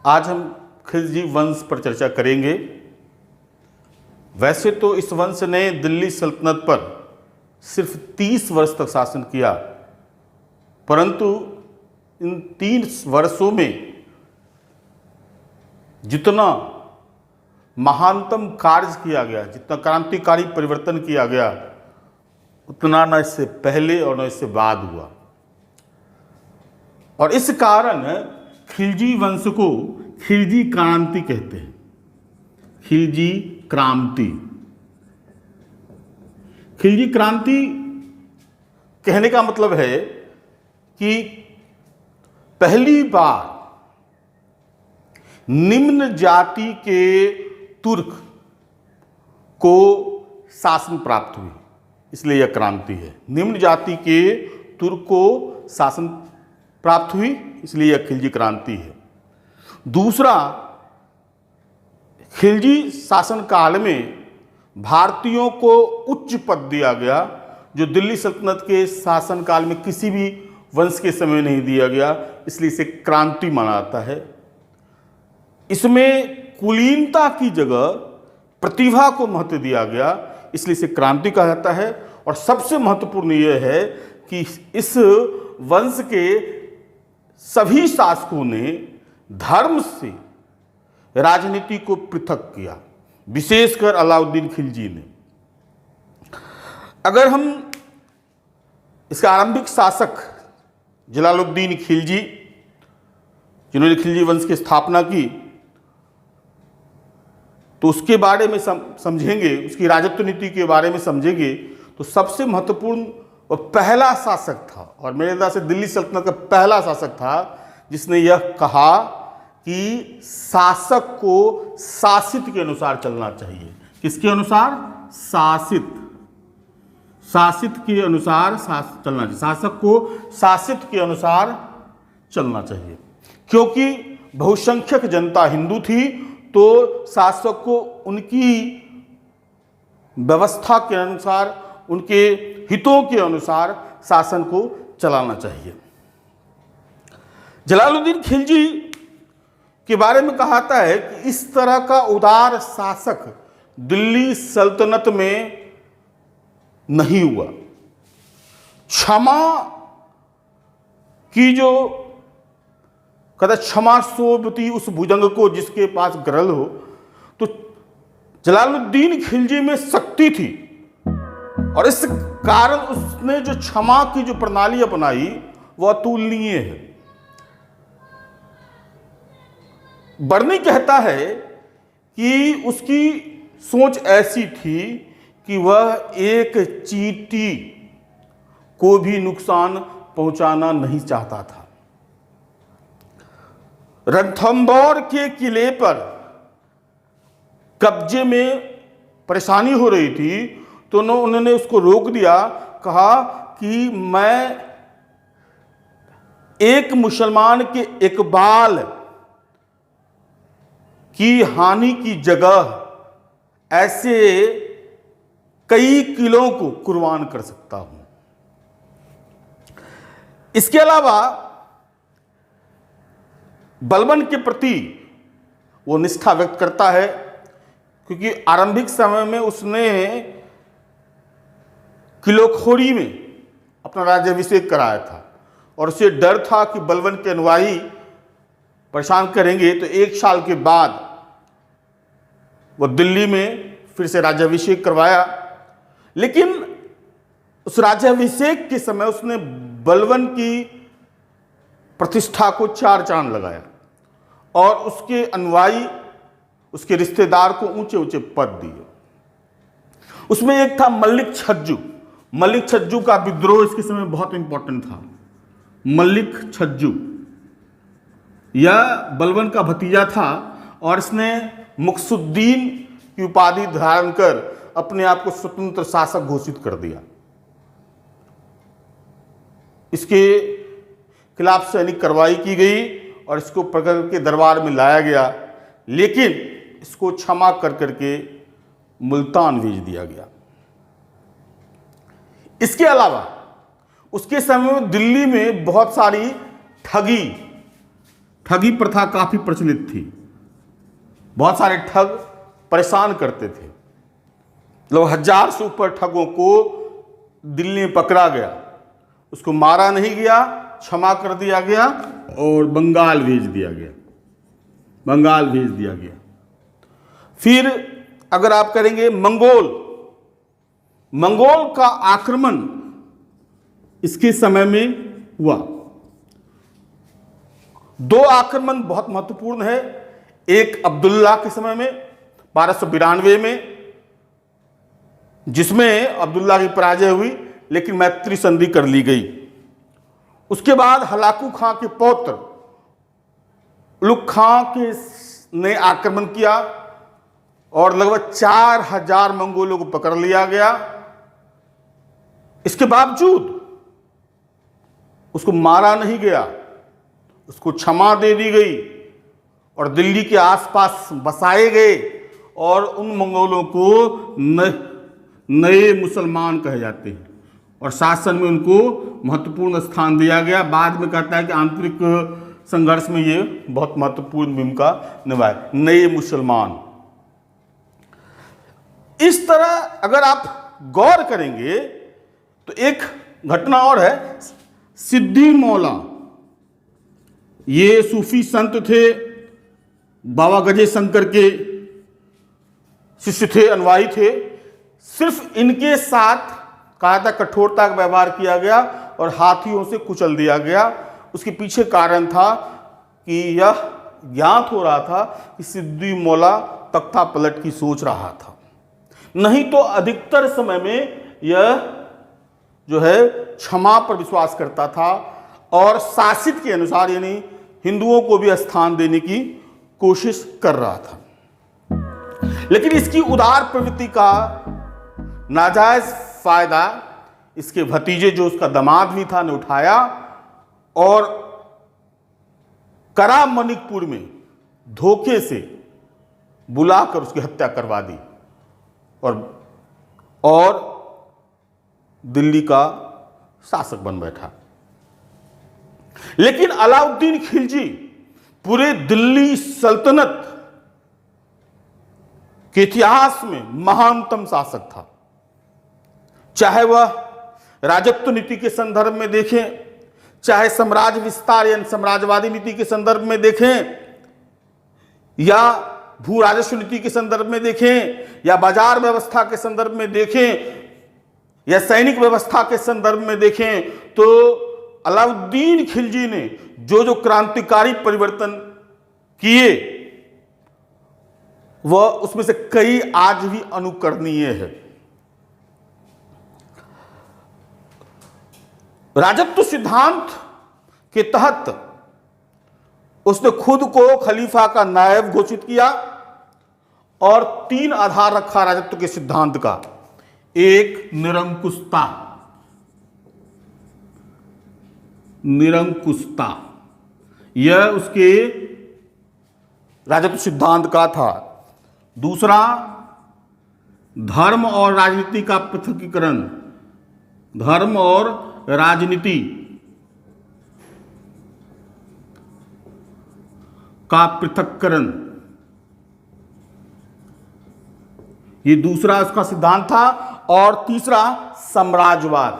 आज हम खिलजी वंश पर चर्चा करेंगे। वैसे तो इस वंश ने दिल्ली सल्तनत पर सिर्फ 30 वर्ष तक शासन किया, परंतु इन 30 वर्षों में जितना महानतम कार्य किया गया, जितना क्रांतिकारी परिवर्तन किया गया, उतना न इससे पहले और न इससे बाद हुआ। और इस कारण खिलजी वंश को खिलजी क्रांति कहते हैं। खिलजी क्रांति, खिलजी क्रांति कहने का मतलब है कि पहली बार निम्न जाति के तुर्क को शासन प्राप्त हुई, इसलिए यह क्रांति है। निम्न जाति के तुर्क को शासन प्राप्त हुई, इसलिए यह खिलजी क्रांति है। दूसरा, खिलजी शासन काल में भारतीयों को उच्च पद दिया गया, जो दिल्ली सल्तनत के शासन काल में किसी भी वंश के समय नहीं दिया गया, इसलिए इसे क्रांति माना जाता है। इसमें कुलीनता की जगह प्रतिभा को महत्व दिया गया, इसलिए इसे क्रांति कहा जाता है। और सबसे महत्वपूर्ण यह है कि इस वंश के सभी शासकों ने धर्म से राजनीति को पृथक किया, विशेषकर अलाउद्दीन खिलजी ने। अगर हम इसका आरंभिक शासक जलालुद्दीन खिलजी, जिन्होंने खिलजी वंश की स्थापना की, तो उसके बारे में समझेंगे, उसकी राजत्व नीति के बारे में समझेंगे, तो सबसे महत्वपूर्ण और पहला शासक था, और मेरे अंदाज से दिल्ली सल्तनत का पहला शासक था, जिसने यह कहा कि शासक को शासित के अनुसार चलना चाहिए। किसके अनुसार? शासित, शासित के अनुसार चलना चाहिए। शासक को शासित के अनुसार चलना चाहिए। क्योंकि बहुसंख्यक जनता हिंदू थी, तो शासक को उनकी व्यवस्था के अनुसार, उनके हितों के अनुसार शासन को चलाना चाहिए। जलालुद्दीन खिलजी के बारे में कहा जाता है कि इस तरह का उदार शासक दिल्ली सल्तनत में नहीं हुआ। क्षमा की जो कहता, क्षमा सोबती उस भुजंग को जिसके पास गरल हो, तो जलालुद्दीन खिलजी में शक्ति थी, और इस कारण उसने जो क्षमा की जो प्रणाली अपनाई वह अतुलनीय है। बर्नी कहता है कि उसकी सोच ऐसी थी कि वह एक चींटी को भी नुकसान पहुंचाना नहीं चाहता था। रणथंभौर के किले पर कब्जे में परेशानी हो रही थी, तो उन्होंने उसको रोक दिया। कहा कि मैं एक मुसलमान के इकबाल की हानि की जगह ऐसे कई किलों को कुर्बान कर सकता हूं। इसके अलावा बलबन के प्रति वो निष्ठा व्यक्त करता है, क्योंकि आरंभिक समय में उसने किलोखोरी में अपना राज्याभिषेक कराया था, और उसे डर था कि बलबन के अनुयायी परेशान करेंगे, तो 1 साल के बाद वो दिल्ली में फिर से राज्याभिषेक करवाया। लेकिन उस राज्याभिषेक के समय उसने बलबन की प्रतिष्ठा को 4 चांद लगाया, और उसके अनुयायी, उसके रिश्तेदार को ऊंचे ऊंचे पद दिए। उसमें एक था मल्लिक छज्जू। मल्लिक छज्जू का विद्रोह इसके समय बहुत इंपॉर्टेंट था। मल्लिक छज्जू यह बलबन का भतीजा था, और इसने मुक्सुद्दीन की उपाधि धारण कर अपने आप को स्वतंत्र शासक घोषित कर दिया। इसके खिलाफ सैनिक कार्रवाई की गई और इसको पकड़ के दरबार में लाया गया, लेकिन इसको क्षमा कर करके मुल्तान भेज दिया गया। इसके अलावा उसके समय में दिल्ली में बहुत सारी ठगी प्रथा काफी प्रचलित थी। बहुत सारे ठग परेशान करते थे। लोग 1000 से ऊपर ठगों को दिल्ली में पकड़ा गया, उसको मारा नहीं गया, क्षमा कर दिया गया और बंगाल भेज दिया गया। बंगाल भेज दिया गया। फिर अगर आप करेंगे मंगोल का आक्रमण इसके समय में हुआ। 2 आक्रमण बहुत महत्वपूर्ण है। एक अब्दुल्ला के समय में 1292 में, जिसमें अब्दुल्ला की पराजय हुई लेकिन मैत्री संधि कर ली गई। उसके बाद हलाकू खां के पौत्र उलुग खां ने आक्रमण किया और लगभग 4000 मंगोलों को पकड़ लिया गया। इसके बावजूद उसको मारा नहीं गया, उसको क्षमा दे दी गई और दिल्ली के आसपास बसाए गए और उन मंगोलों को नए मुसलमान कहे जाते हैं और शासन में उनको महत्वपूर्ण स्थान दिया गया। बाद में कहता है कि आंतरिक संघर्ष में ये बहुत महत्वपूर्ण भूमिका निभाए, नए मुसलमान। इस तरह अगर आप गौर करेंगे तो एक घटना और है, सिद्दी मौला। ये सूफी संत थे, बाबा गजे शंकर के शिष्य थे, अनुयायी थे। सिर्फ इनके साथ कायदा कठोरता का व्यवहार किया गया और हाथियों से कुचल दिया गया। उसके पीछे कारण था कि यह ज्ञात हो रहा था कि सिद्दी मौला तख्ता पलट की सोच रहा था। नहीं तो अधिकतर समय में यह जो है क्षमा पर विश्वास करता था और शासित के अनुसार यानी हिंदुओं को भी स्थान देने की कोशिश कर रहा था। लेकिन इसकी उदार प्रवृत्ति का नाजायज फायदा इसके भतीजे जो उसका दामाद भी था ने उठाया और करा मणिकपुर में धोखे से बुलाकर उसकी हत्या करवा दी और दिल्ली का शासक बन बैठा। लेकिन अलाउद्दीन खिलजी पूरे दिल्ली सल्तनत के इतिहास में महानतम शासक था। चाहे वह राजत्व नीति के संदर्भ में देखें, चाहे साम्राज्य विस्तार या साम्राज्यवादी नीति के संदर्भ में देखें, या भू राजस्व नीति के संदर्भ में देखें, या बाजार व्यवस्था के संदर्भ में देखें, या सैनिक व्यवस्था के संदर्भ में देखें, तो अलाउद्दीन खिलजी ने जो क्रांतिकारी परिवर्तन किए वह उसमें से कई आज भी अनुकरणीय है। राजत्व सिद्धांत के तहत उसने खुद को खलीफा का नायब घोषित किया और 3 आधार रखा राजत्व के सिद्धांत का। एक निरंकुशता, यह उसके राजत्व सिद्धांत का था। दूसरा, धर्म और राजनीति का पृथकीकरण, धर्म और राजनीति का पृथक्करण, ये दूसरा उसका सिद्धांत था। और तीसरा, साम्राज्यवाद।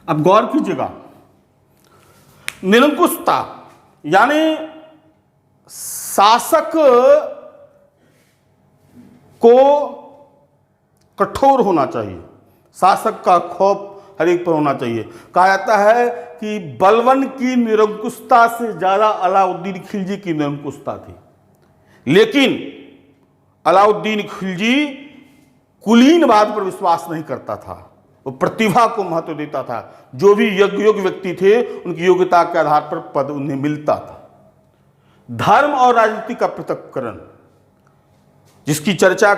अब गौर कीजिएगा, निरंकुशता यानी शासक को कठोर होना चाहिए, शासक का खौफ हर एक पर होना चाहिए। कहा जाता है कि बलवन की निरंकुशता से ज्यादा अलाउद्दीन खिलजी की निरंकुशता थी। लेकिन अलाउद्दीन खिलजी कुलीनवाद पर विश्वास नहीं करता था, वो प्रतिभा को महत्व देता था। जो भी योग्य व्यक्ति थे उनकी योग्यता के आधार पर पद उन्हें मिलता था। धर्म और राजनीति का पृथक्करण, जिसकी चर्चा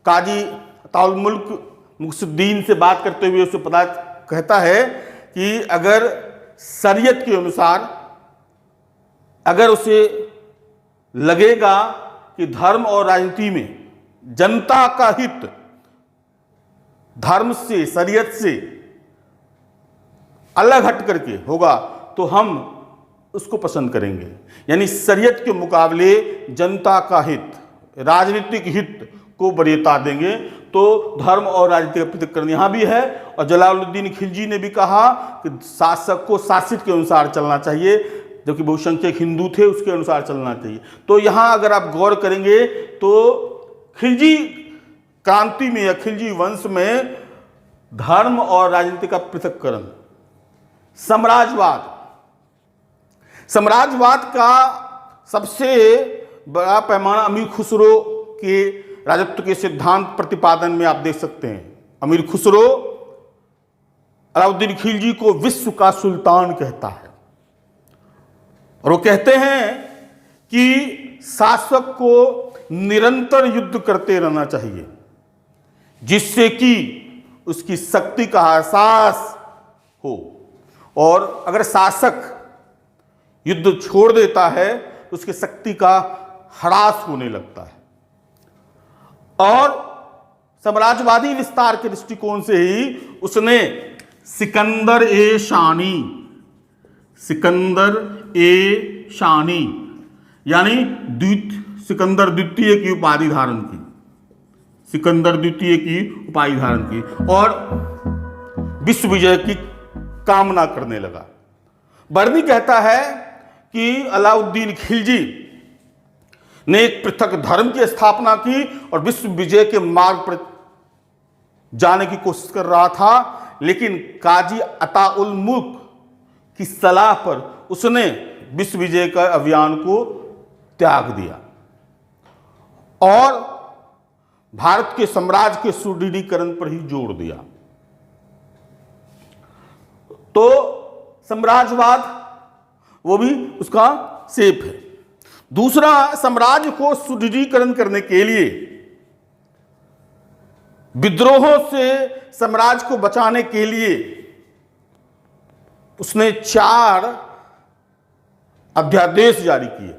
काजी अताउल मुल्क मुक्सुद्दीन से बात करते हुए उसे पता कहता है कि अगर शरीयत के अनुसार अगर उसे लगेगा कि धर्म और राजनीति में जनता का हित धर्म से, शरीयत से अलग हट करके होगा तो हम उसको पसंद करेंगे। यानी शरीयत के मुकाबले जनता का हित, राजनीतिक हित को वरीयता देंगे। तो धर्म और राजनीति का पृथक्करण यहाँ भी है। और जलालुद्दीन खिलजी ने भी कहा कि शासक को शासित के अनुसार चलना चाहिए, जबकि बहुसंख्यक हिंदू थे उसके अनुसार चलना चाहिए। तो यहाँ अगर आप गौर करेंगे तो खिलजी क्रांति में या खिलजी वंश में धर्म और राजनीति का पृथक्करण, साम्राज्यवाद का सबसे बड़ा पैमाना अमीर खुसरो के राजत्व के सिद्धांत प्रतिपादन में आप देख सकते हैं। अमीर खुसरो अलाउद्दीन खिलजी को विश्व का सुल्तान कहता है और वो कहते हैं कि शासक को निरंतर युद्ध करते रहना चाहिए, जिससे कि उसकी शक्ति का एहसास हो। और अगर शासक युद्ध छोड़ देता है तो उसकी शक्ति का ह्रास होने लगता है। और साम्राज्यवादी विस्तार के दृष्टिकोण से ही उसने सिकंदर ए शानी यानी सिकंदर द्वितीय की उपाधि धारण की, सिकंदर द्वितीय की उपाधि धारण की और विश्व विजय की कामना करने लगा। बर्नी कहता है कि अलाउद्दीन खिलजी ने एक पृथक धर्म की स्थापना की और विश्व विजय के मार्ग पर जाने की कोशिश कर रहा था, लेकिन काजी अता उल मुल्क की सलाह पर उसने विश्व विजय का अभियान को त्याग दिया और भारत के साम्राज्य के सुदृढ़ीकरण पर ही जोर दिया। तो साम्राज्यवाद वो भी उसका सेप है। दूसरा, साम्राज्य को सुदृढ़ीकरण करने के लिए, विद्रोहों से साम्राज्य को बचाने के लिए उसने 4 अध्यादेश जारी किए।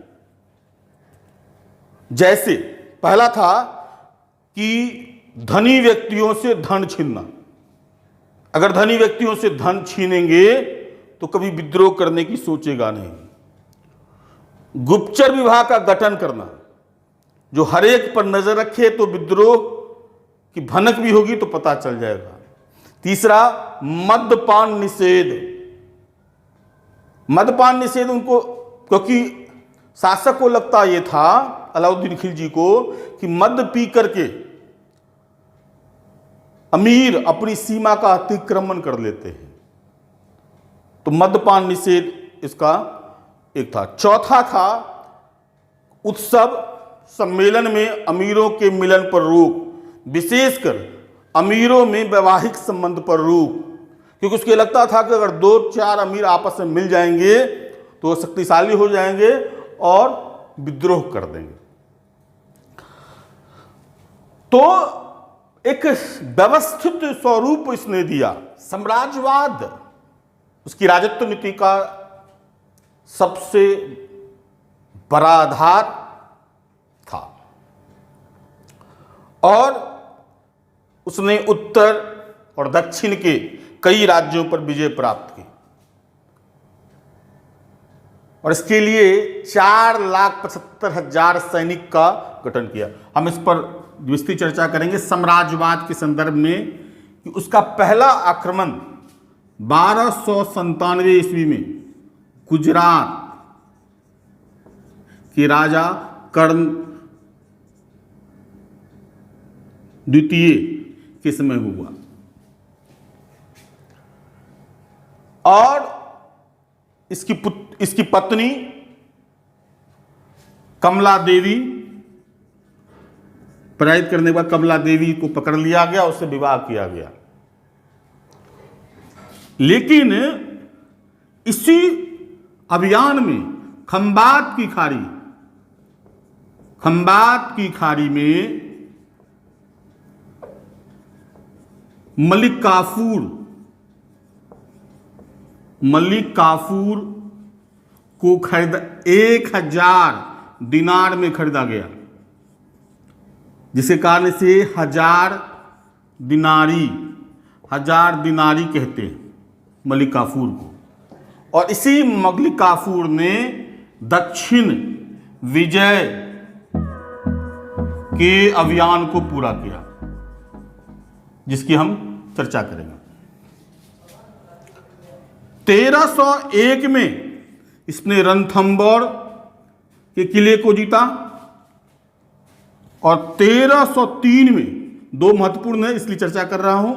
जैसे पहला था कि धनी व्यक्तियों से धन छीनना। अगर धनी व्यक्तियों से धन छीनेंगे तो कभी विद्रोह करने की सोचेगा नहीं। गुप्तचर विभाग का गठन करना, जो हर एक पर नजर रखे तो विद्रोह की भनक भी होगी तो पता चल जाएगा। तीसरा, मद्यपान निषेध उनको, क्योंकि शासक को लगता यह था अलाउद्दीन खिलजी को कि मद्य पी करके अमीर अपनी सीमा का अतिक्रमण कर लेते हैं, तो मद्यपान निषेध इसका एक था। चौथा था उत्सव सम्मेलन में अमीरों के मिलन पर रोक, विशेषकर अमीरों में वैवाहिक संबंध पर रोक, क्योंकि उसके लगता था कि अगर 2-4 अमीर आपस में मिल जाएंगे तो वो शक्तिशाली हो जाएंगे और विद्रोह कर देंगे। तो एक व्यवस्थित स्वरूप इसने दिया। साम्राज्यवाद उसकी राजत्व नीति का सबसे बड़ा आधार था और उसने उत्तर और दक्षिण के कई राज्यों पर विजय प्राप्त की और इसके लिए 4,75,000 सैनिक का गठन किया। हम इस पर विस्तृत चर्चा करेंगे साम्राज्यवाद के संदर्भ में कि उसका पहला आक्रमण 1297 ईस्वी में गुजरात के राजा कर्ण द्वितीय के समय हुआ और इसकी पत्नी कमला देवी, पराजित करने के बाद कमला देवी को पकड़ लिया गया, उससे विवाह किया गया। लेकिन इसी अभियान में खंबात की खाड़ी में मलिक काफूर को 1000 दिनार में खरीदा गया, जिसके कारण से 1000 दिनारी, 1000 दिनारी कहते हैं मलिक काफूर को। और इसी मलिक काफूर ने दक्षिण विजय के अभियान को पूरा किया, जिसकी हम चर्चा करेंगे। 1301 में इसने रणथंबोर के किले को जीता और 1303 में, दो महत्वपूर्ण है इसलिए चर्चा कर रहा हूं,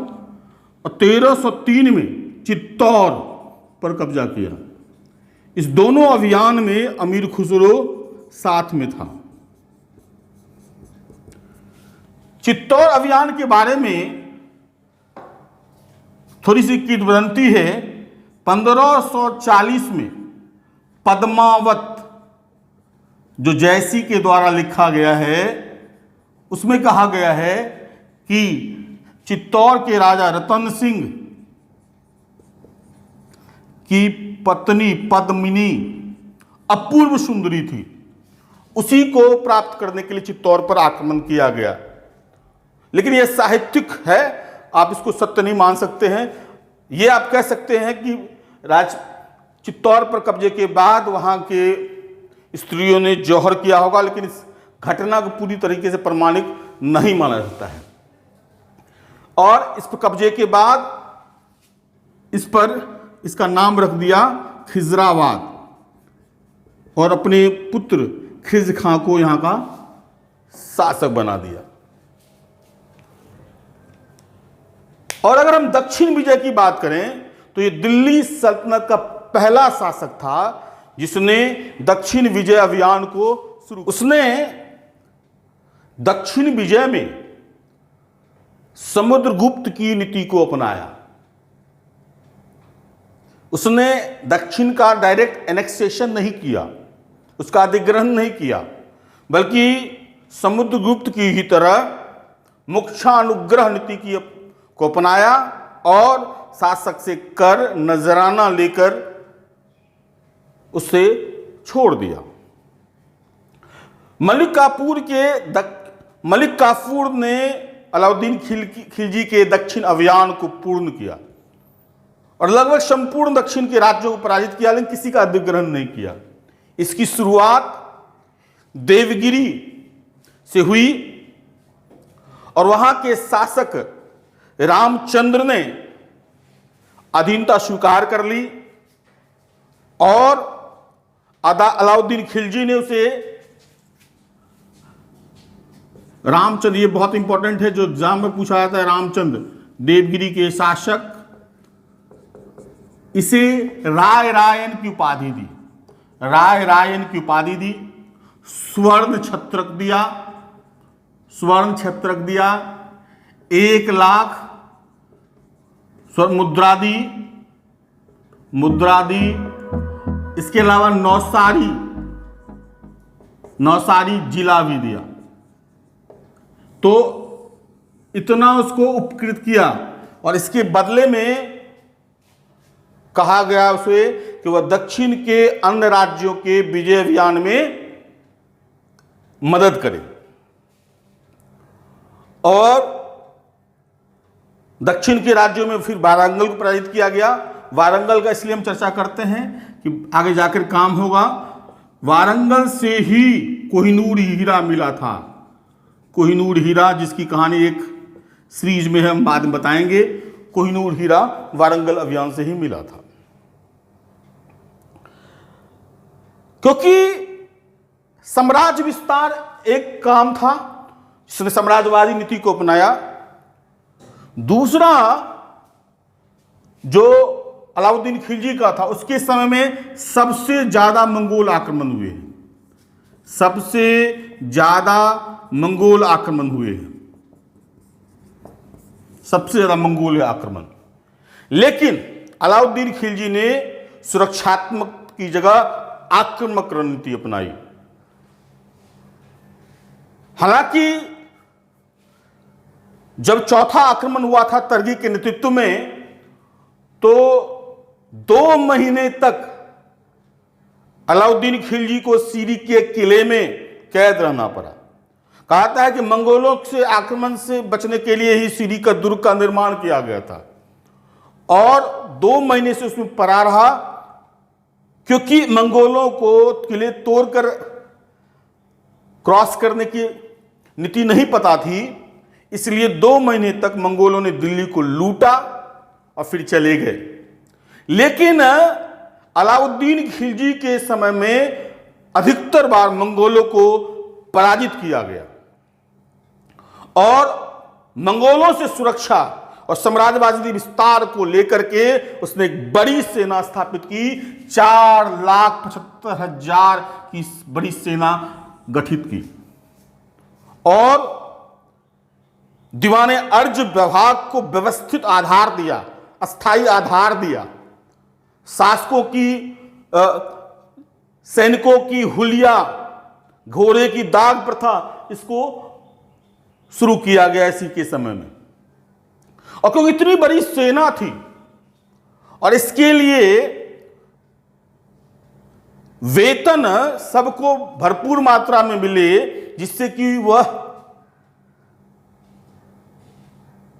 और 1303 में चित्तौड़ पर कब्जा किया। इस दोनों अभियान में अमीर खुसरो साथ में था। चित्तौड़ अभियान के बारे में थोड़ी सी किंवदंती है। 1540 में पद्मावत, जो जयसी के द्वारा लिखा गया है, उसमें कहा गया है कि चित्तौड़ के राजा रतन सिंह की पत्नी पद्मिनी अपूर्व सुंदरी थी। उसी को प्राप्त करने के लिए चित्तौड़ पर आक्रमण किया गया। लेकिन यह साहित्यिक है, आप इसको सत्य नहीं मान सकते हैं। यह आप कह सकते हैं कि चित्तौड़ पर कब्जे के बाद वहां के स्त्रियों ने जौहर किया होगा, लेकिन इस घटना को पूरी तरीके से प्रमाणिक नहीं माना जाता है। और इस पर कब्जे के बाद इस पर इसका नाम रख दिया खिजराबाद और अपने पुत्र खिज खां को यहां का शासक बना दिया। और अगर हम दक्षिण विजय की बात करें तो ये दिल्ली सल्तनत का पहला शासक था जिसने दक्षिण विजय अभियान को शुरू। उसने दक्षिण विजय में समुद्रगुप्त की नीति को अपनाया। उसने दक्षिण का डायरेक्ट एनेक्सेशन नहीं किया, उसका अधिग्रहण नहीं किया, बल्कि समुद्रगुप्त की ही तरह मोक्षानुग्रह नीति को अपनाया और शासक से कर नजराना लेकर उसे छोड़ दिया। मलिक काफूर ने अलाउद्दीन खिलजी के दक्षिण अभियान को पूर्ण किया और लगभग संपूर्ण दक्षिण के राज्यों को पराजित किया, लेकिन किसी का अधिग्रहण नहीं किया। इसकी शुरुआत देवगिरी से हुई और वहां के शासक रामचंद्र ने अधीनता स्वीकार कर ली और अलाउद्दीन खिलजी ने उसे रामचंद्र, ये बहुत इंपॉर्टेंट है, जो एग्जाम में पूछा जाता है, रामचंद्र देवगिरी के शासक, इसे रायरायन की उपाधि दी। रायरायन की उपाधि दी, स्वर्ण छत्रक दिया, 1,00,000 मुद्रा दी। इसके अलावा नौसारी जिला भी दिया। तो इतना उसको उपकृत किया और इसके बदले में कहा गया उसे कि वह दक्षिण के अन्य राज्यों के विजय अभियान में मदद करे। और दक्षिण के राज्यों में फिर वारंगल को पराजित किया गया। वारंगल का इसलिए हम चर्चा करते हैं कि आगे जाकर काम होगा। वारंगल से ही कोहिनूर हीरा मिला था। कोहिनूर हीरा, जिसकी कहानी एक सीरीज में हम बाद में बताएंगे। कोहिनूर हीरा वारंगल अभियान से ही मिला था। क्योंकि साम्राज्य विस्तार एक काम था जिसने साम्राज्यवादी नीति को अपनाया। दूसरा जो अलाउद्दीन खिलजी का था, उसके समय में सबसे ज्यादा मंगोल आक्रमण हुए हैं। सबसे ज्यादा मंगोल आक्रमण हुए हैं, सबसे ज्यादा मंगोल आक्रमण। लेकिन अलाउद्दीन खिलजी ने सुरक्षात्मक की जगह आक्रामक रणनीति अपनाई। हालांकि जब चौथा आक्रमण हुआ था तरगी के नेतृत्व में, तो 2 महीने तक अलाउद्दीन खिलजी को सीरी के किले में कैद रहना पड़ा। कहा था कि मंगोलों से आक्रमण से बचने के लिए ही सीरी का दुर्ग का निर्माण किया गया था और 2 महीने से उसमें पड़ा रहा, क्योंकि मंगोलों को किले तोड़कर क्रॉस करने की नीति नहीं पता थी, इसलिए 2 महीने तक मंगोलों ने दिल्ली को लूटा और फिर चले गए। लेकिन अलाउद्दीन खिलजी के समय में अधिकतर बार मंगोलों को पराजित किया गया और मंगोलों से सुरक्षा और साम्राज्यवादी विस्तार को लेकर के उसने एक बड़ी सेना स्थापित की। 4,75,000 की बड़ी सेना गठित की और दीवाने अर्ज विभाग को व्यवस्थित आधार दिया, अस्थाई आधार दिया। शासकों की सैनिकों की हुलिया, घोड़े की दाग प्रथा, इसको शुरू किया गया इसी के समय में। और क्योंकि इतनी बड़ी सेना थी और इसके लिए वेतन सबको भरपूर मात्रा में मिले, जिससे कि वह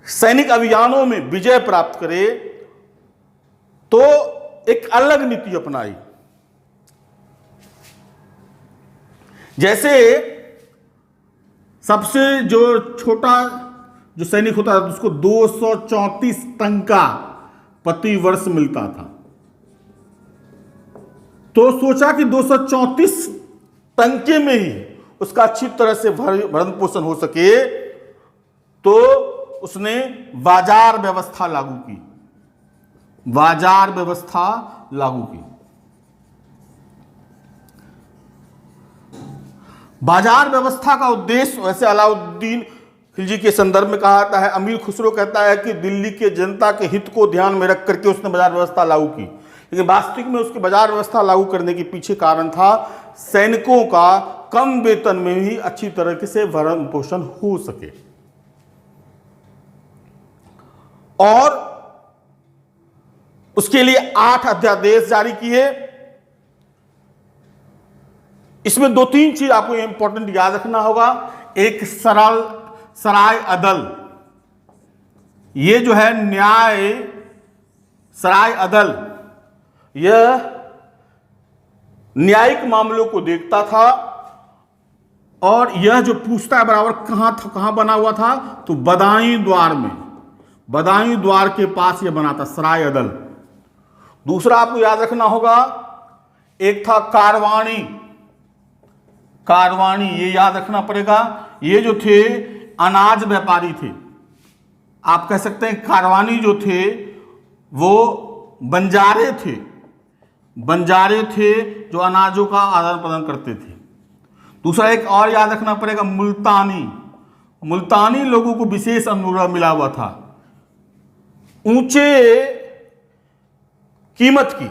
सैनिक अभियानों में विजय प्राप्त करे, तो एक अलग नीति अपनाई। जैसे सबसे जो छोटा जो सैनिक होता था उसको 234 टंका प्रति वर्ष मिलता था। तो सोचा कि 234 टंके में ही उसका अच्छी तरह से भरण पोषण हो सके, तो उसने बाजार व्यवस्था लागू की। बाजार व्यवस्था लागू की। बाजार व्यवस्था का उद्देश्य, वैसे अलाउद्दीन खिलजी के संदर्भ में कहा जाता है, अमीर खुसरो कहता है कि दिल्ली के जनता के हित को ध्यान में रख करके उसने बाजार व्यवस्था लागू की। लेकिन वास्तविक में उसके बाजार व्यवस्था लागू करने के पीछे कारण था सैनिकों का कम वेतन में भी अच्छी तरह से भरण पोषण हो सके। और उसके लिए 8 अध्यादेश जारी किए। इसमें 2-3 चीज आपको इंपॉर्टेंट याद रखना होगा। एक सराय अदल, ये जो है न्याय सराय अदल, यह न्यायिक मामलों को देखता था और यह जो पूछता है बराबर कहां बना हुआ था, तो बदायूं द्वार में, बदायूं द्वार के पास यह बना था सराय अदल। दूसरा आपको याद रखना होगा, एक था कारवानी, ये याद रखना पड़ेगा। ये जो थे अनाज व्यापारी थे, आप कह सकते हैं कारवानी जो थे वो बंजारे थे जो अनाजों का आदान प्रदान करते थे। दूसरा एक और याद रखना पड़ेगा, मुल्तानी लोगों को विशेष अनुग्रह मिला हुआ था। ऊंचे कीमत की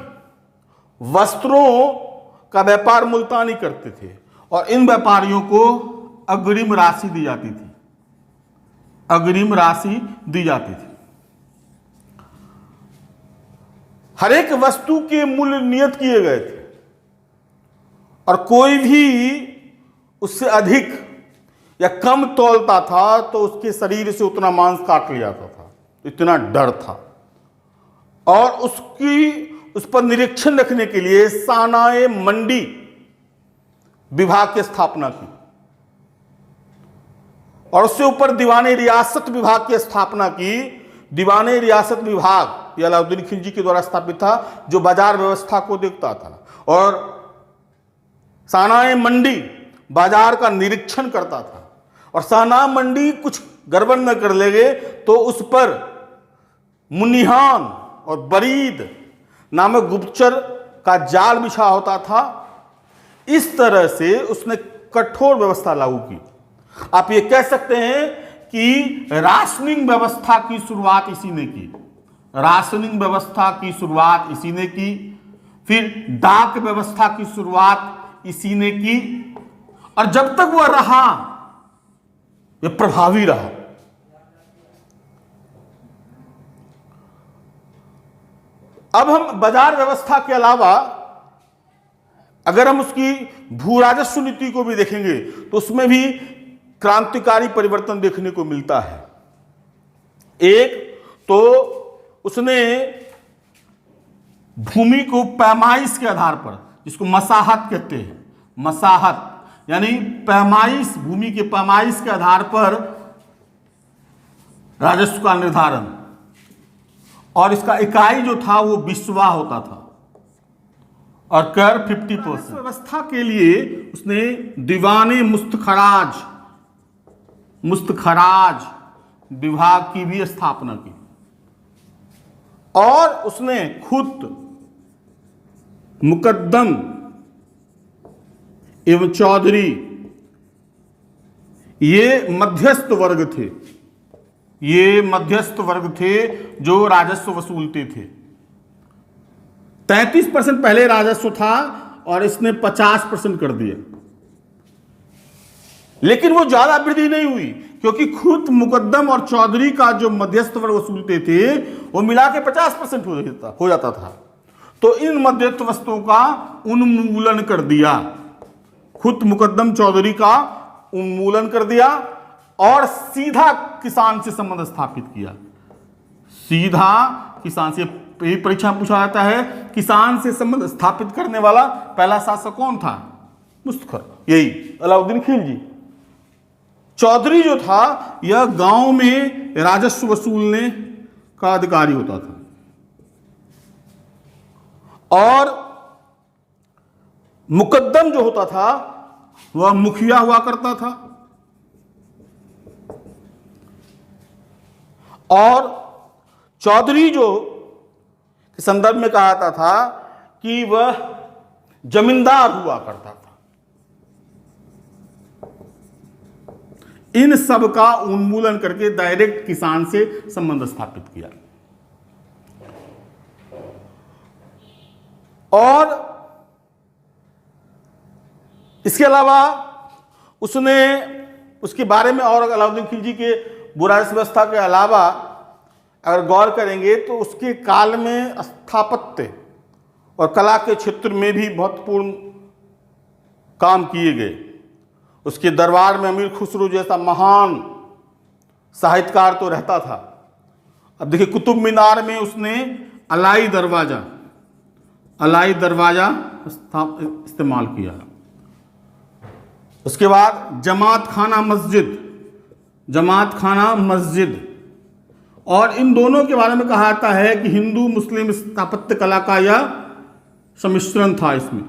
वस्त्रों का व्यापार मुल्तानी करते थे और इन व्यापारियों को अग्रिम राशि दी जाती थी। हर एक वस्तु के मूल्य नियत किए गए थे और कोई भी उससे अधिक या कम तौलता था तो उसके शरीर से उतना मांस काट लिया जाता था। इतना डर था। और उस पर निरीक्षण रखने के लिए सानाए मंडी विभाग की स्थापना की और उससे ऊपर दीवाने रियासत विभाग की स्थापना की। दीवाने रियासत विभाग यह अलाउद्दीन खिलजी के द्वारा स्थापित था, जो बाजार व्यवस्था को देखता था, और सानाए मंडी बाजार का निरीक्षण करता था। और साना मंडी कुछ गड़बड़ न कर लेगे तो उस पर मुनिहान और बरीद नामक गुप्तचर का जाल बिछा होता था। इस तरह से उसने कठोर व्यवस्था लागू की। आप ये कह सकते हैं कि राशनिंग व्यवस्था की शुरुआत इसी ने की। राशनिंग व्यवस्था की शुरुआत इसी ने की। फिर डाक व्यवस्था की शुरुआत इसी ने की और जब तक वह रहा यह प्रभावी रहा। अब हम बाजार व्यवस्था के अलावा अगर हम उसकी भू राजस्व नीति को भी देखेंगे तो उसमें भी क्रांतिकारी परिवर्तन देखने को मिलता है। एक तो उसने भूमि को पैमाइश के आधार पर, जिसको मसाहत कहते हैं, मसाहत यानी पैमाइश, भूमि के पैमाइश के आधार पर राजस्व का निर्धारण, और इसका इकाई जो था वो बिस्वा होता था, और कर 50%। व्यवस्था के लिए उसने दीवाने मुस्तखराज विभाग की भी स्थापना की, और उसने खुद मुकद्दम एवं चौधरी, ये मध्यस्थ वर्ग थे जो राजस्व वसूलते थे। 33% पहले राजस्व था और इसने 50% कर दिया, लेकिन वो ज्यादा वृद्धि नहीं हुई, क्योंकि खुद मुकद्दम और चौधरी का जो मध्यस्थ वर्ग वसूलते थे वो मिला के 50% हो जाता था। तो इन मध्यस्थ वस्तुओं का उन्मूलन कर दिया, खुद मुकद्दम चौधरी का उन्मूलन कर दिया और सीधा किसान से संबंध स्थापित किया। सीधा किसान से, परीक्षा में पूछा जाता है किसान से संबंध स्थापित करने वाला पहला शासक कौन था? मुस्तखर, यही अलाउद्दीन खिलजी। चौधरी जो था यह गांव में राजस्व वसूलने का अधिकारी होता था, और मुकद्दम जो होता था वह मुखिया हुआ करता था, और चौधरी जो के संदर्भ में कहा जाता था कि वह जमींदार हुआ करता था। इन सब का उन्मूलन करके डायरेक्ट किसान से संबंध स्थापित किया। और इसके अलावा उसने, उसके बारे में और अलाउद्दीन खिलजी के बुराइश व्यवस्था के अलावा अगर गौर करेंगे तो उसके काल में स्थापत्य और कला के क्षेत्र में भी महत्वपूर्ण काम किए गए। उसके दरबार में अमीर खुसरो जैसा महान साहित्यकार तो रहता था। अब देखिए, कुतुब मीनार में उसने अलाई दरवाजा इस्तेमाल किया। उसके बाद जमात खाना मस्जिद, और इन दोनों के बारे में कहा जाता है कि हिंदू मुस्लिम स्थापत्य कला का यह सम्मिश्रण था इसमें।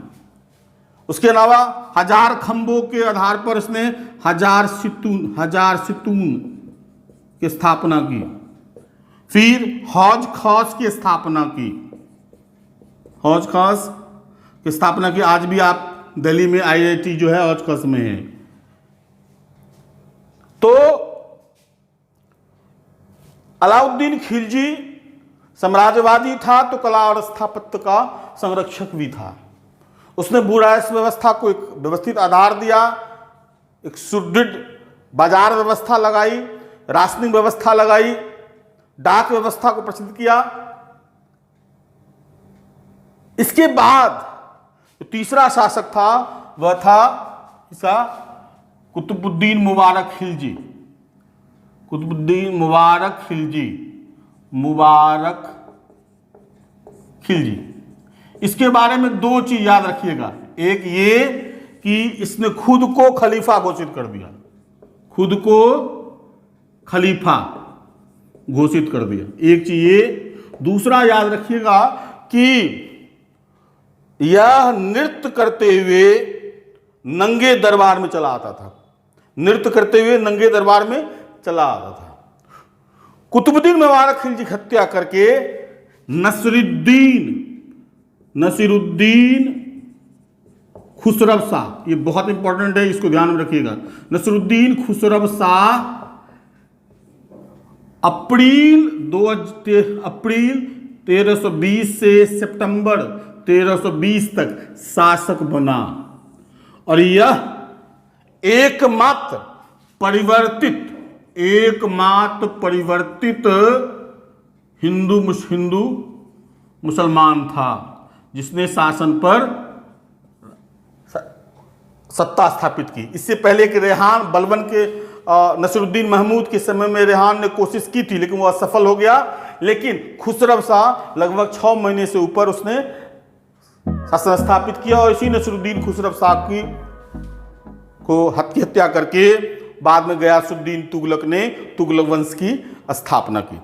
उसके अलावा 1000 खंभों के आधार पर इसने 1000 सितून की स्थापना की। फिर हौज खास की स्थापना की। आज भी आप दिल्ली में IIT जो है हौज खास में है। तो अलाउद्दीन खिलजी साम्राज्यवादी था तो कला और स्थापत्य का संरक्षक भी था। उसने बुराइश व्यवस्था को एक व्यवस्थित आधार दिया, एक सुदृढ़ बाजार व्यवस्था लगाई, राशनिंग व्यवस्था लगाई, डाक व्यवस्था को प्रसिद्ध किया। इसके बाद जो तीसरा शासक था वह था इसका कुतुबुद्दीन मुबारक खिलजी। इसके बारे में दो चीज याद रखिएगा। एक ये कि इसने खुद को खलीफा घोषित कर दिया, एक चीज ये। दूसरा याद रखिएगा कि यह नृत्य करते हुए नंगे दरबार में चला आता था। कुतुबुद्दीन मुबारक खिलजी की हत्या करके नसीरुद्दीन खुसरव शाह, ये बहुत इंपॉर्टेंट है, इसको ध्यान में रखिएगा। नसीरुद्दीन खुसरव शाह अप्रैल 1320 से सितंबर 1320 तक शासक बना, और यह एकमात्र परिवर्तित हिंदू मुसलमान था जिसने शासन सत्ता स्थापित की। इससे पहले कि रेहान बलबन के नसरुद्दीन महमूद के समय में रेहान ने कोशिश की थी, लेकिन वो असफल हो गया। लेकिन खुसरव शाह लगभग 6 महीने से ऊपर उसने शासन स्थापित किया और इसी नसरुद्दीन खुसरव शाह की को हत्या करके बाद में गयासुद्दीन तुगलक ने तुगलक वंश की स्थापना की।